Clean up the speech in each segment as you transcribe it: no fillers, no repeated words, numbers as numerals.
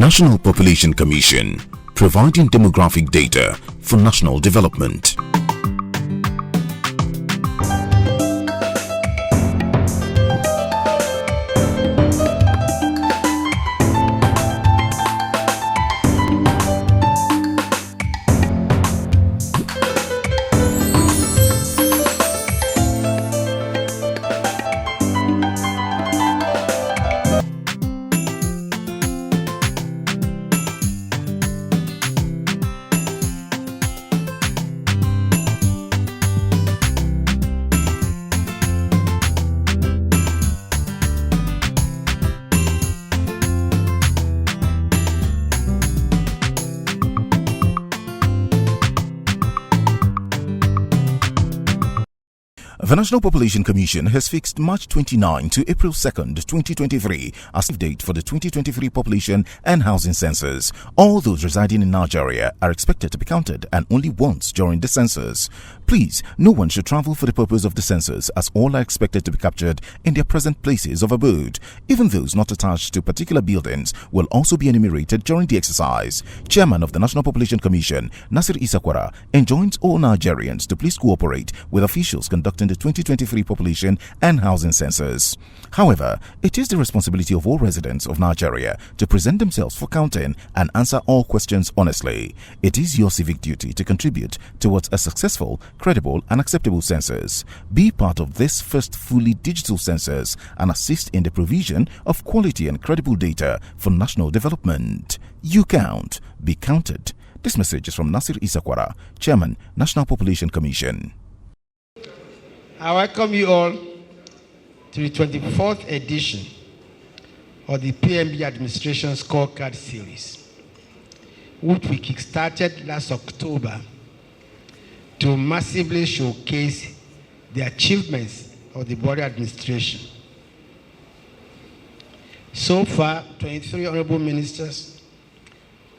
National Population Commission, providing demographic data for national development. The National Population Commission has fixed March 29 to April 2nd, 2023 as the date for the 2023 population and housing census. All those residing in Nigeria are expected to be counted, and only once during the census. Please, no one should travel for the purpose of the census, as all are expected to be captured in their present places of abode. Even those not attached to particular buildings will also be enumerated during the exercise. Chairman of the National Population Commission, Nasir Isakwara, enjoins all Nigerians to please cooperate with officials conducting the 2023 population and housing census. However, it is the responsibility of all residents of Nigeria to present themselves for counting and answer all questions honestly. It is your civic duty to contribute towards a successful, credible, and acceptable census. Be part of this first fully digital census and assist in the provision of quality and credible data for national development. You count, be counted. This message is from Nasir Isakwara, Chairman, National Population Commission. I welcome you all to the 24th edition of the PMB Administration Scorecard Series, which we kickstarted last October to massively showcase the achievements of the Buhari administration. So far, 23 Honourable Ministers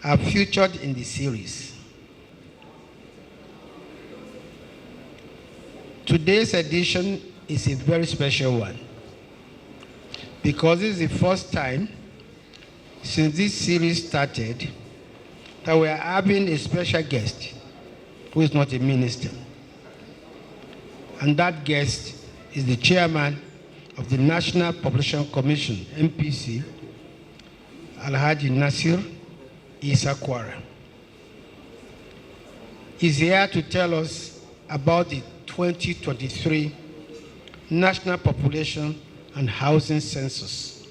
are featured in the series. Today's edition is a very special one because this is the first time since this series started that we are having a special guest who is not a minister. And that guest is the chairman of the National Population Commission, NPC, Alhaji Nasir Isakwara. He's here to tell us about the 2023 National Population and Housing Census,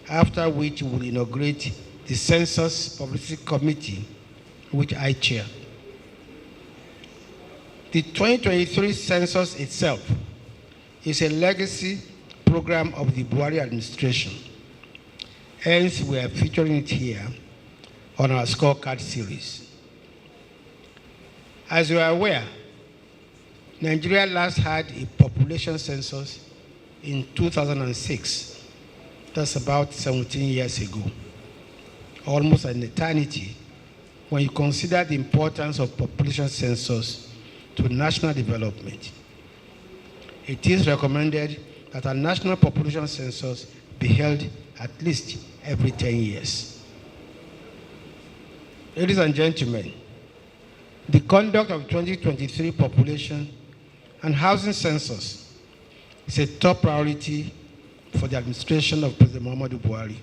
after which we will inaugurate the Census Publicity Committee, which I chair. The 2023 census itself is a legacy program of the Buhari administration. Hence, we are featuring it here on our scorecard series. As you are aware, Nigeria last had a population census in 2006. That's about 17 years ago, almost an eternity when you consider the importance of population census to national development. It is recommended that a national population census be held at least every 10 years. Ladies and gentlemen, the conduct of 2023 population and housing census is a top priority for the administration of President Muhammadu Buhari.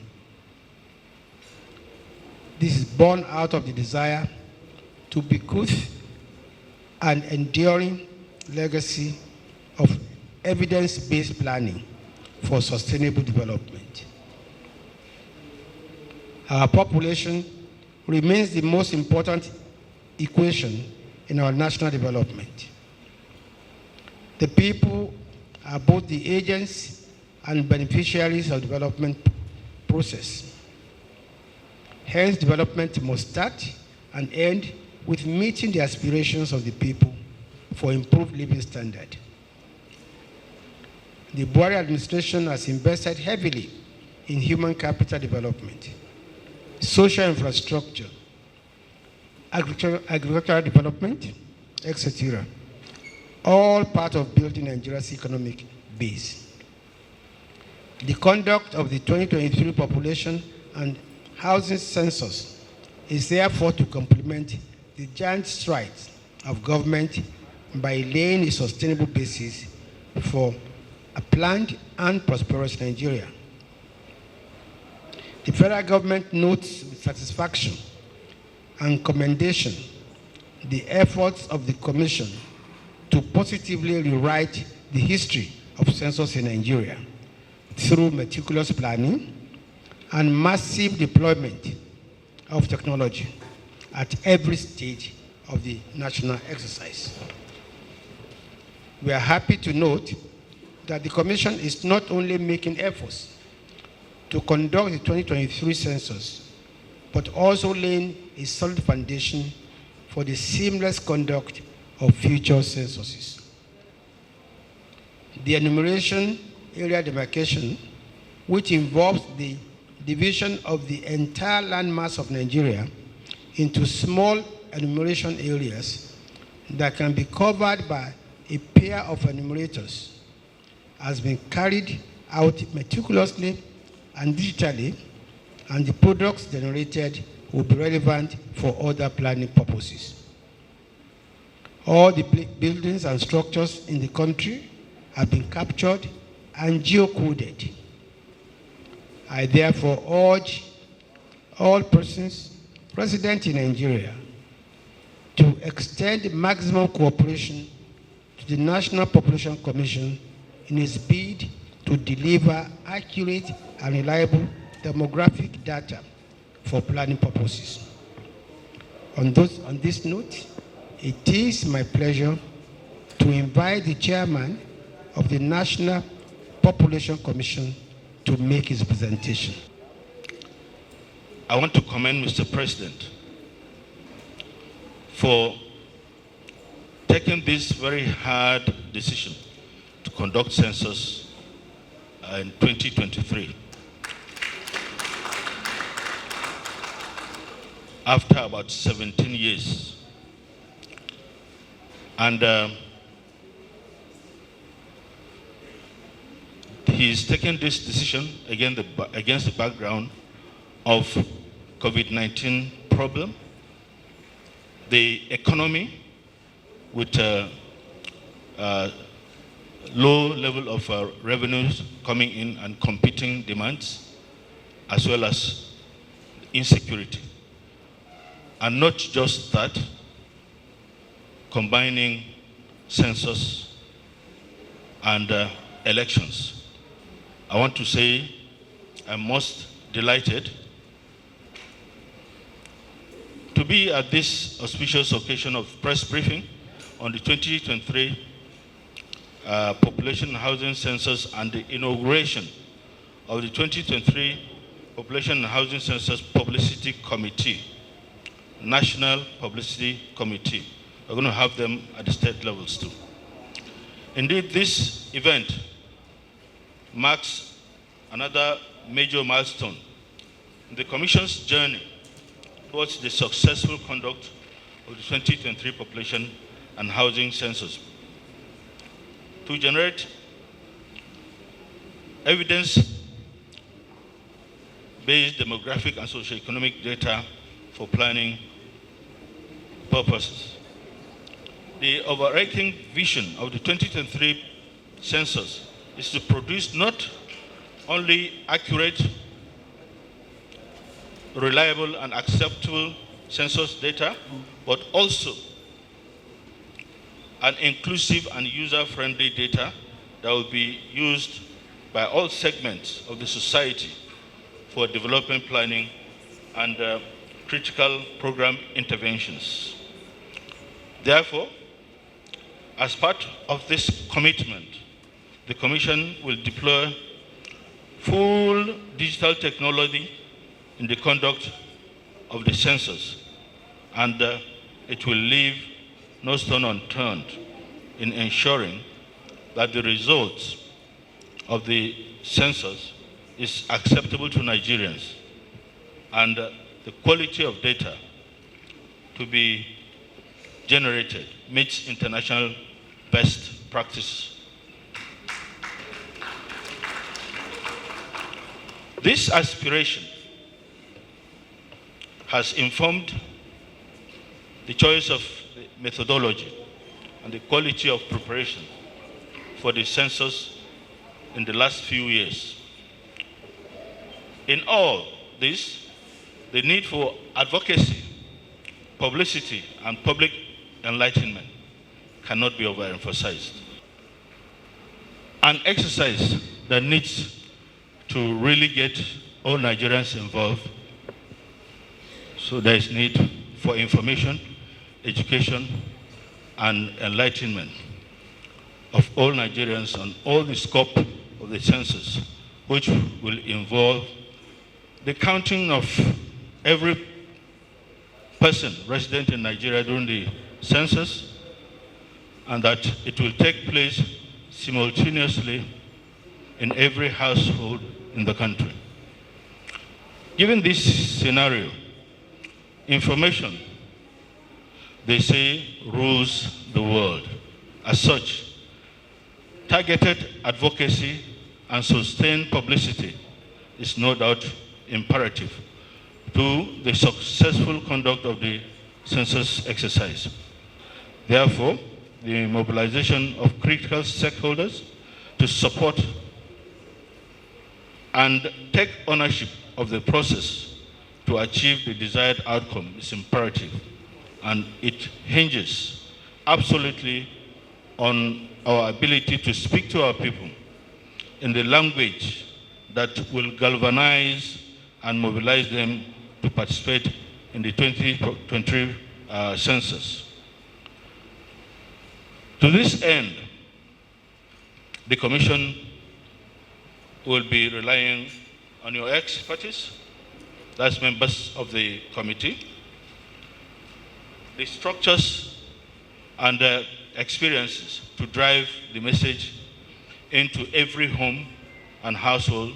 This is born out of the desire to bequeath an enduring legacy of evidence-based planning for sustainable development. Our population remains the most important equation in our national development. The people are both the agents and beneficiaries of the development process. Hence, development must start and end with meeting the aspirations of the people for improved living standard. The Buhari administration has invested heavily in human capital development, social infrastructure, agricultural development, etc. All part of building Nigeria's economic base. The conduct of the 2023 population and housing census is therefore to complement the giant strides of government by laying a sustainable basis for a planned and prosperous Nigeria. The federal government notes with satisfaction and commendation the efforts of the Commission to positively rewrite the history of census in Nigeria through meticulous planning and massive deployment of technology at every stage of the national exercise. We are happy to note that the Commission is not only making efforts to conduct the 2023 census, but also laying a solid foundation for the seamless conduct of future censuses. The enumeration area demarcation, which involves the division of the entire landmass of Nigeria into small enumeration areas that can be covered by a pair of enumerators, has been carried out meticulously and digitally, and the products generated will be relevant for other planning purposes. All the buildings and structures in the country have been captured and geocoded. I therefore urge all persons resident in Nigeria to extend maximum cooperation to the National Population Commission in its bid to deliver accurate and reliable demographic data for planning purposes. On this note, it is my pleasure to invite the chairman of the National Population Commission to make his presentation. I want to commend Mr. President for taking this very hard decision to conduct census in 2023. After about 17 years. And he's taken this decision against the background of COVID-19 problem, the economy with low level of revenues coming in and competing demands, as well as insecurity. And not just that, combining census and elections. I want to say I'm most delighted to be at this auspicious occasion of press briefing on the 2023 Population and Housing Census and the inauguration of the 2023 Population and Housing Census Publicity Committee, National Publicity Committee. We're going to have them at the state levels too. Indeed, this event marks another major milestone in the Commission's journey towards the successful conduct of the 2023 Population and Housing Census to generate evidence-based demographic and socioeconomic data for planning purposes. The overarching vision of the 2023 census is to produce not only accurate, reliable, and acceptable census data, but also an inclusive and user-friendly data that will be used by all segments of the society for development planning and critical program interventions. Therefore, as part of this commitment, the Commission will deploy full digital technology in the conduct of the census, and it will leave no stone unturned in ensuring that the results of the census is acceptable to Nigerians and the quality of data to be generated meets international best practice. This aspiration has informed the choice of the methodology and the quality of preparation for the census in the last few years. In all this, the need for advocacy, publicity, and public enlightenment cannot be overemphasized. An exercise that needs to really get all Nigerians involved, so there is need for information, education, and enlightenment of all Nigerians on all the scope of the census, which will involve the counting of every person resident in Nigeria during the census, and that it will take place simultaneously in every household in the country. Given this scenario, information, they say, rules the world. As such, targeted advocacy and sustained publicity is no doubt imperative to the successful conduct of the census exercise. Therefore, the mobilization of critical stakeholders to support and take ownership of the process to achieve the desired outcome is imperative, and it hinges absolutely on our ability to speak to our people in the language that will galvanize and mobilize them to participate in the 2023 census. To this end, the Commission will be relying on your expertise, that's members of the committee, the structures and experiences to drive the message into every home and household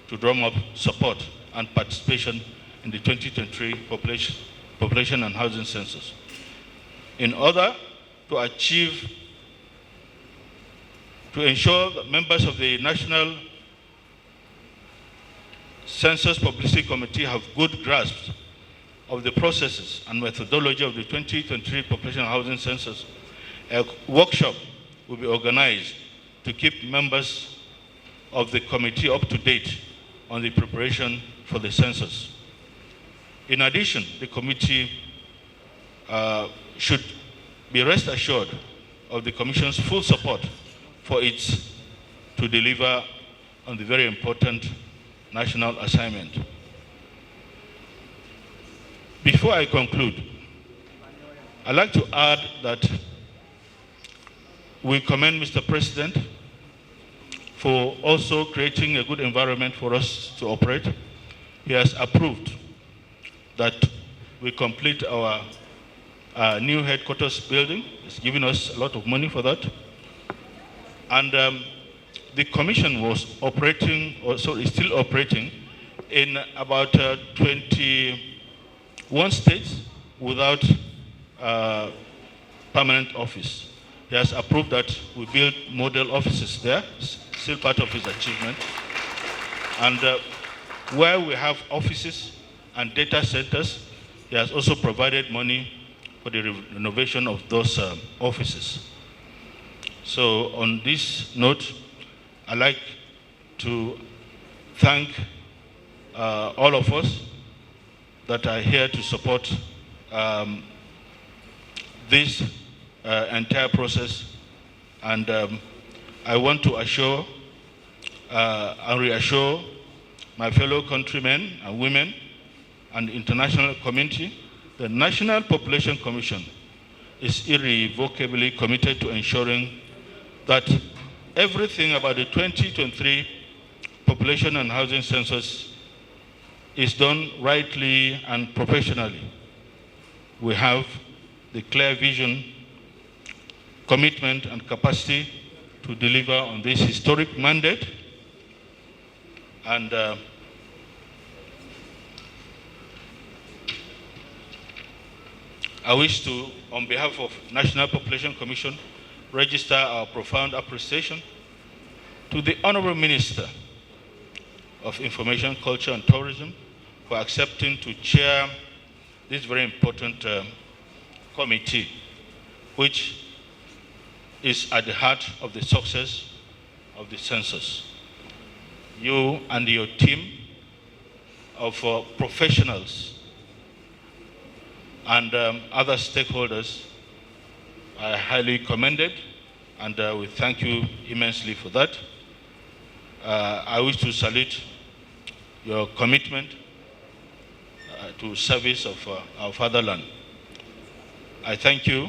to drum up support and participation in the 2023 population and housing census. In order to ensure that members of the National Census Publicity Committee have good grasp of the processes and methodology of the 2023 population and housing census, a workshop will be organized to keep members of the committee up to date on the preparation for the census. In addition, the committee should be rest assured of the Commission's full support for it to deliver on the very important national assignment. Before I conclude, I'd like to add that we commend Mr. President for also creating a good environment for us to operate. He has approved that we complete our new headquarters building. He's given us a lot of money for that. And the Commission was operating, also is still operating, in about 21 states without permanent office. He has approved that we build model offices there, still part of his achievement. And where we have offices and data centers, he has also provided money for the renovation of those offices. So on this note, I'd like to thank all of us that are here to support this entire process. And I want to assure and reassure my fellow countrymen and women and the international community, the National Population Commission is irrevocably committed to ensuring that everything about the 2023 population and housing census is done rightly and professionally. We have the clear vision, commitment, and capacity to deliver on this historic mandate. And I wish to, on behalf of National Population Commission, register our profound appreciation to the Honourable Minister of Information, Culture and Tourism for accepting to chair this very important committee, which is at the heart of the success of the census. You and your team of professionals and other stakeholders are highly commended, and we thank you immensely for that. I wish to salute your commitment to service of our fatherland. I thank you.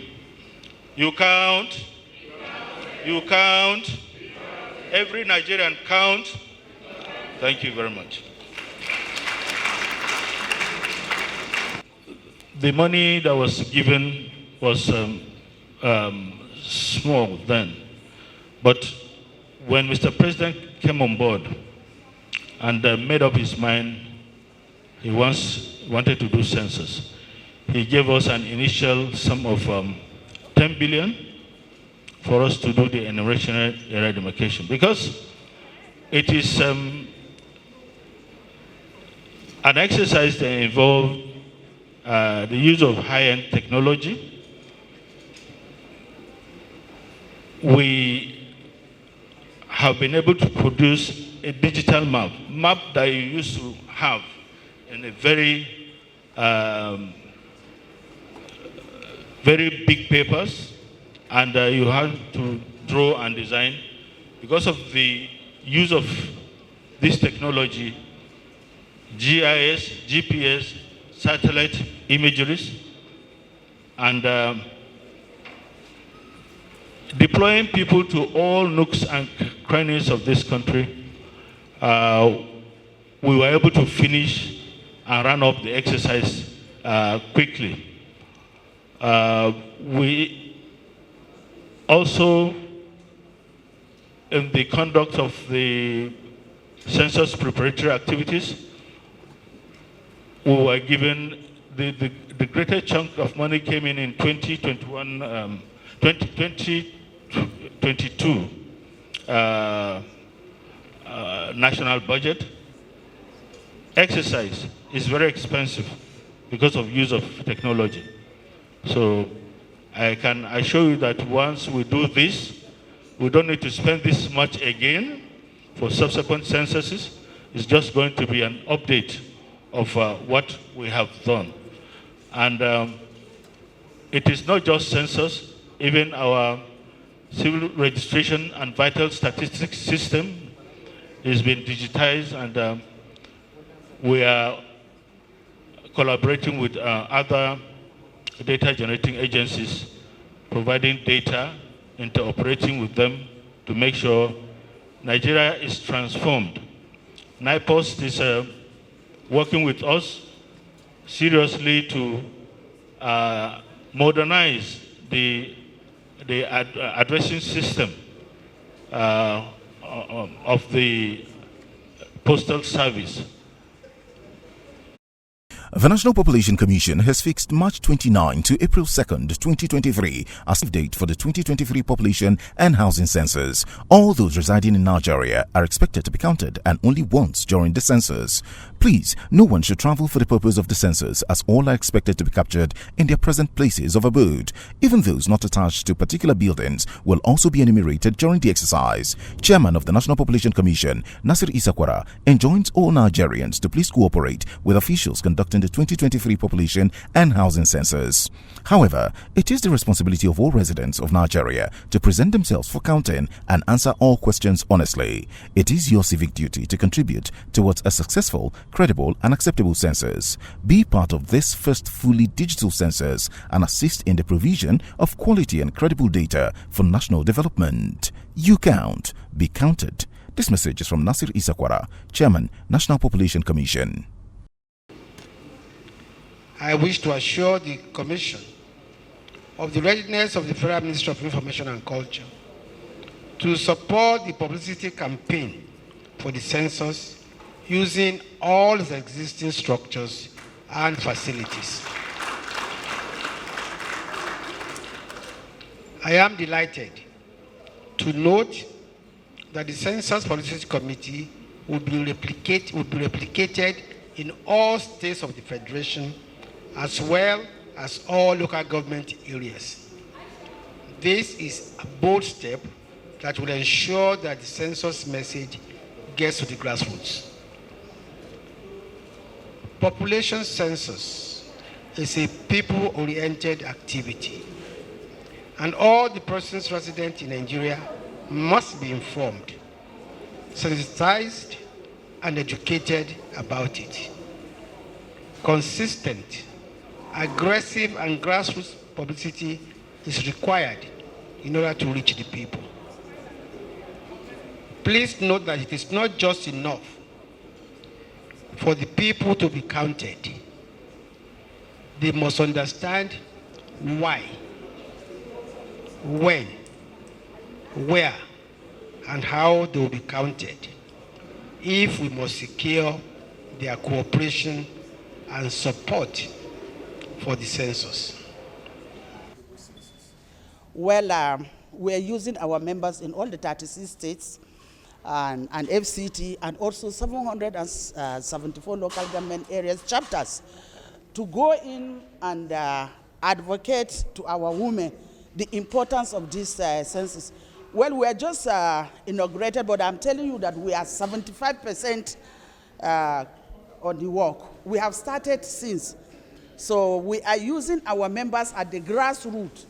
You count. You count. Every Nigerian count. Thank you very much. The money that was given was small then, but when Mr. President came on board and made up his mind, he wanted to do census. He gave us an initial sum of 10 billion for us to do the enumeration area demarcation, because it is an exercise that involves the use of high-end technology. We have been able to produce a digital map that you used to have in a very big papers, and you have to draw and design. Because of the use of this technology, GIS, GPS, satellite imageries, and deploying people to all nooks and crannies of this country, we were able to finish and run up the exercise quickly. We also, in the conduct of the census preparatory activities, we were given the greater chunk of money came in 2022 national budget. Exercise is very expensive because of use of technology. So I can assure you that once we do this, we don't need to spend this much again for subsequent censuses. It's just going to be an update of what we have done. And it is not just census, even our civil registration and vital statistics system is being digitized, and we are collaborating with other data generating agencies, providing data, interoperating with them to make sure Nigeria is transformed. NIPOST is working with us seriously to modernize the addressing system of the postal service. The National Population Commission has fixed March 29 to April 2nd, 2023 as the date for the 2023 population and housing census. All those residing in Nigeria are expected to be counted, and only once during the census. Please, no one should travel for the purpose of the census, as all are expected to be captured in their present places of abode. Even those not attached to particular buildings will also be enumerated during the exercise. Chairman of the National Population Commission, Nasir Isakwara, enjoins all Nigerians to please cooperate with officials conducting the 2023 population and housing census. However, it is the responsibility of all residents of Nigeria to present themselves for counting and answer all questions honestly. It is your civic duty to contribute towards a successful, credible, and acceptable census. Be part of this first fully digital census and assist in the provision of quality and credible data for national development. You count, be counted. This message is from Nasir Isakwara, Chairman, National Population Commission. I wish to assure the Commission of the readiness of the Federal Minister of Information and Culture to support the publicity campaign for the census using all the existing structures and facilities. I am delighted to note that the Census Publicity Committee will be replicated in all states of the Federation as well as all local government areas. This is a bold step that will ensure that the census message gets to the grassroots. Population census is a people-oriented activity, and all the persons resident in Nigeria must be informed, sensitized, and educated about it. Consistent, aggressive, and grassroots publicity is required in order to reach the people. Please note that it is not just enough for the people to be counted. They must understand why, when, where, and how they will be counted if we must secure their cooperation and support for the census. Well, we're using our members in all the 36 states and FCT and also 774 local government areas chapters to go in and advocate to our women the importance of this census. Well, we are just inaugurated, but I'm telling you that we are 75% on the work. We have started since. So we are using our members at the grassroots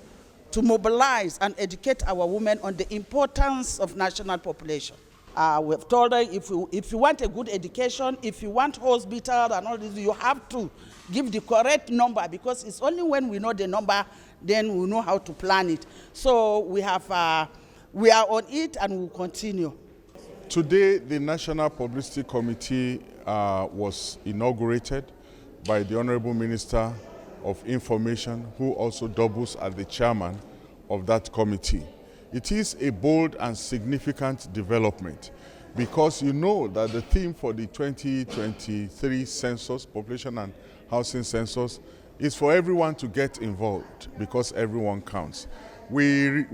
to mobilize and educate our women on the importance of national population. We've told them if you want a good education, if you want hospital and all this, you have to give the correct number, because it's only when we know the number, then we know how to plan it. So we are on it and we'll continue. Today, the National Publicity Committee was inaugurated by the Honourable Minister of Information, who also doubles as the chairman of that committee. It is a bold and significant development, because you know that the theme for the 2023 census, population and housing census, is for everyone to get involved, because everyone counts. We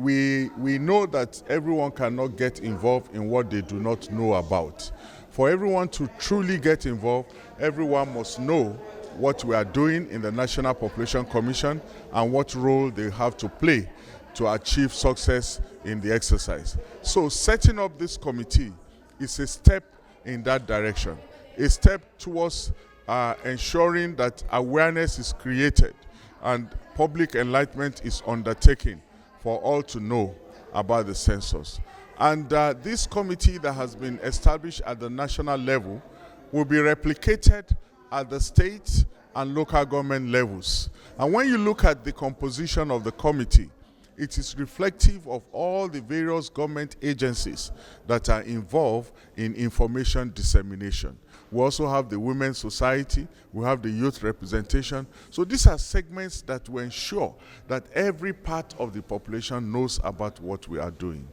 know that everyone cannot get involved in what they do not know about. For everyone to truly get involved, everyone must know what we are doing in the National Population Commission and what role they have to play to achieve success in the exercise. So setting up this committee is a step in that direction, a step towards ensuring that awareness is created and public enlightenment is undertaken for all to know about the census. And this committee that has been established at the national level will be replicated at the state and local government levels. And when you look at the composition of the committee, it is reflective of all the various government agencies that are involved in information dissemination. We also have the Women's Society, we have the youth representation. So these are segments that will ensure that every part of the population knows about what we are doing.